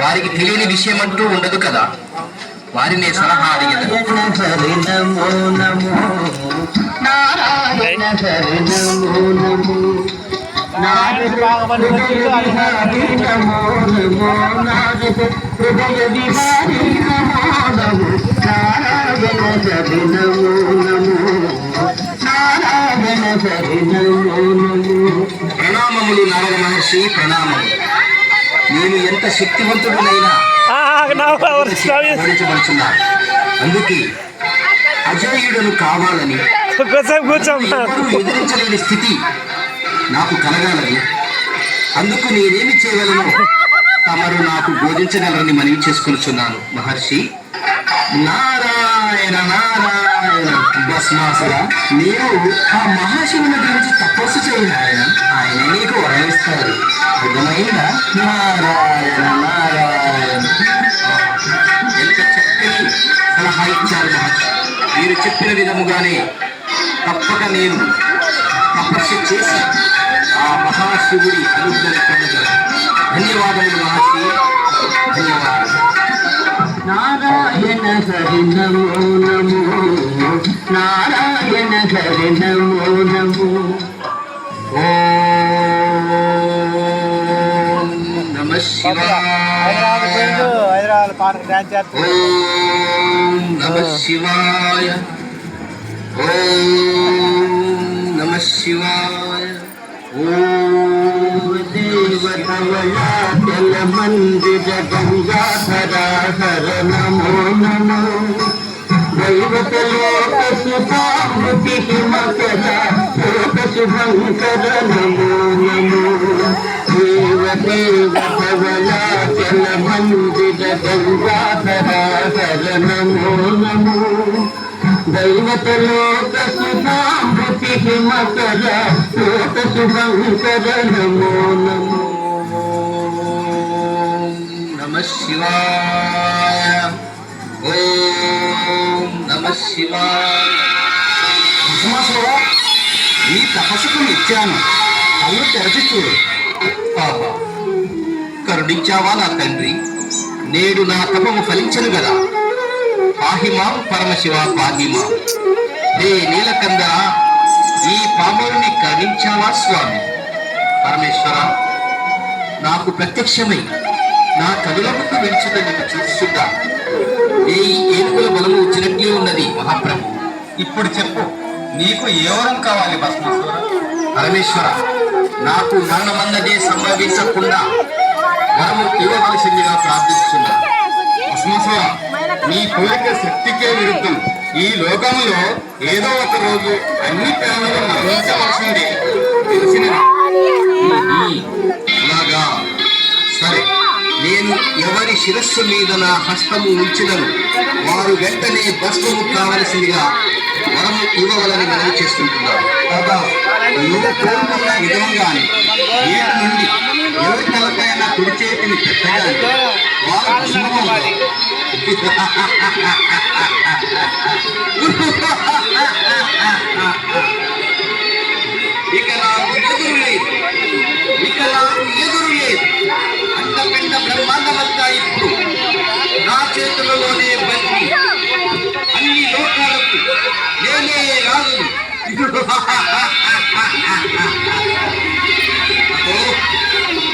వారికి తెలియని విషయం అంటూ ఉండదు కదా, వారిని సలహా అడిగేది. ప్రణామములు నారద మహర్షి, ప్రణామములు. నేను ఎంత శక్తివంతుడినైనా ఓడించబడుచున్నాను. అందుకే అజేయుడను కావాలని, ఎదిరించలేని స్థితి నాకు కలగాలని, అందుకు నేనేమి చేయగలను తమరు నాకు బోధించగలరని మనవి చేసుకొనిచున్నాను మహర్షి. నారాయణ నారాయణ. భస్మాసుర, నీవు ఆ మహాశివుని గురించి తపస్సు చేయండి. ఆయన నీకు వరమిస్తారు. అర్థమైందా? నారాయణ నారాయణ. ఎంత చక్కని సలహా ఇచ్చారు మహర్షి. మీరు చెప్పిన విధముగానే తప్పక నేను తపస్సు చేసి ఆ మహాశివుడి అనుగ్రహం పొందగలను. ధన్యవాదములు మహర్షి, ధన్యవాదాలు. నారాయణ హరి నమో నమో, నారాయణ హరి నమో నమో. ఓం నమః శివాయ, ఓం నమః శివాయ, ఓం నమః శివాయ. ఓం దేవతవలాచల మందిర గంగాధరా హర నమో నమో. దైవతలోక సుతామృతి హిమకర లోక శుభంకర నమో నమో. దేవతవలాచల మందిర గంగాధరా హర నమో నమో. దైవతలోక సుతామృతి హిమకర లోక శుభంకర నమో నమో. నమః శివాయ, ఓం నమః శివాయ. ఈ తపస్సుకు ఇచ్చాను, కళ్ళు తెరచి చూడు. కరుణించావా నా తండ్రి? నేడు నా తపము ఫలించను గదా. పాహిమాం పరమశివ పాహిమాం. హే నీలకంద, ఈ పాముని కరుణించావా స్వామి? పరమేశ్వర, నాకు ప్రత్యక్షమై నా కనుల ముందు విడిచిన నిన్ను చూస్తుందా. ఏ ఏనుగుల బలము వచ్చినట్లే ఉన్నది మహాప్రభు. ఇప్పుడు చెప్పు, నీకు ఏ వరం కావాలి భస్మాసుర? పరమేశ్వర, నాకు మరణమన్నదే సంభవించకుండా వరము ఇవ్వవలసిందిగా ప్రార్థిస్తున్నా. భస్మాసుర, నీ కోరిక శక్తికే విరుద్ధం. ఈ లోకంలో ఏదో ఒక రోజు అన్ని ప్రాణులు మరణించవలసిందే, తెలిసినది. అలాగా, సరే. నేను ఎవరి శిరస్సు మీద నా హస్తము ఉంచినను వారు వెంటనే భస్మము కావలసిందిగా వరము ఇవ్వవలని మనవి చేస్తుంటున్నాను. కదా, నువ్వు కోరుకున్న విధంగానే నేటి నుండి ఎవరి తలకైనా కుడి చేతిని పెట్టగానే వారు భస్మమవుతారు. ఇక నాకు ఎదురు లేదు, ఇక నాకు ఎదురు లేదు. అంతపెద్ద బ్రహ్మాండమంతా ఇప్పుడు నా చేతులలోనే బంది. అన్ని లోకాలకు నేనే రాదు.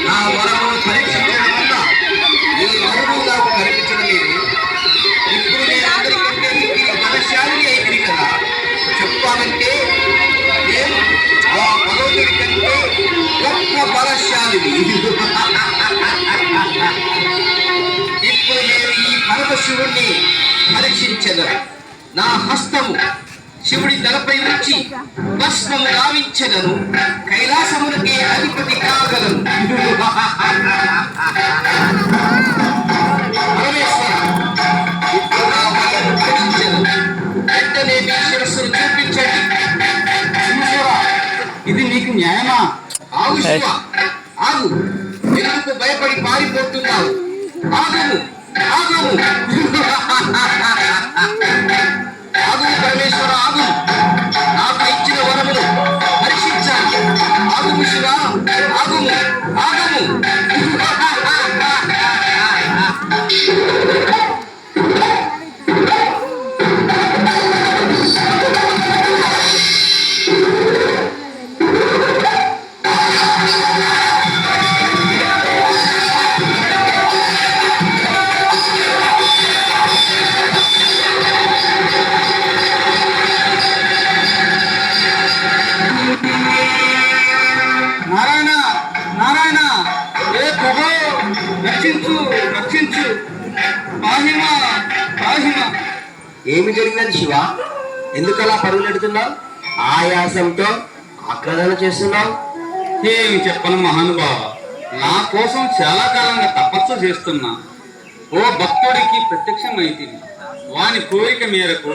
నా వరమును పరీక్షించడం వల్ల ఈ వరము నాకు కనిపించడం లేదు. ఇప్పుడు నేను అందరికంటే మిక్కిన బలశాలిని అయింది కదా. చెప్పాలంటే నేను ఆ భగవంతుడి కంటే గొప్ప బలశాలిని. ఇప్పుడు నేను ఈ పరమశివుణ్ణి పరీక్షించెదను. నా హస్తము శివుడి తలపై ఉంచి భస్మము గావించెదను. కైలాసమునకే అధిపతి కాగలను. పరమేశ్వర, ఇప్పుడు నా బలము పరీక్షించెదను. వెంటనే మీ శిరస్సును చూపించండి. ఇది నీకు న్యాయమా? ఆగు శివ, ఆగు. ఎందుకు భయపడి పారిపోతున్నావు? ఆగము, ఆగము. ఆగు పరమేశ్వర, ఆగు. నాకు ఇచ్చిన వరమును పరీక్షించాలి. ఆగు శివ, ఆగుము, ఆగము. ప్రభు రక్షించు రక్షించు, పాహిమా పాహిమా. ఏమి జరిగినది శివ? ఎందుకలా పరుగులెడుతున్నావు? ఆయాసంతో ఆక్రందన చేస్తున్నావు? ఏమి చెప్పను మహానుభావ, నా కోసం చాలా కాలంగా తపస్సు చేస్తున్నా. ఓ భక్తుడికి ప్రత్యక్షమైతిని. వాని కోరిక మేరకు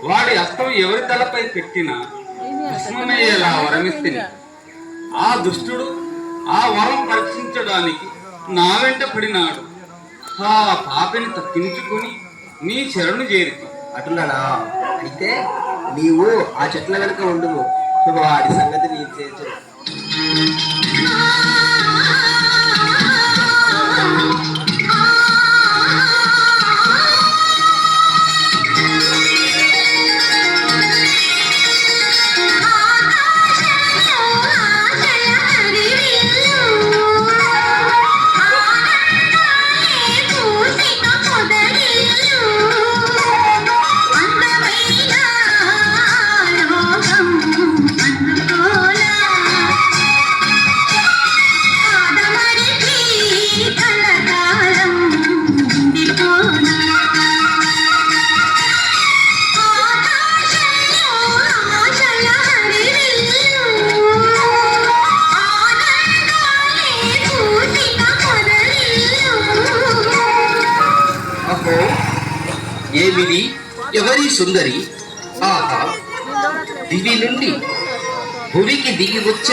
వాడి హస్తం ఎవరి తలపై పెట్టినా భస్మమయ్యేలా వరమిస్తుంది. ఆ దుష్టుడు ఆ వరం పరీక్షించడానికి నా వెంట పడినాడు. ఆ పాపిని తప్పించుకుని నీ శరణు చేరితి. అటున్నానా? అయితే నీవు ఆ చెట్ల వెనుక ఉండుము, వాడి సంగతి నీ చేర్చు. ఏమిది? ఎవరి సుందరి? ఆహా, దివి నుండి భువికి దిగి వచ్చిన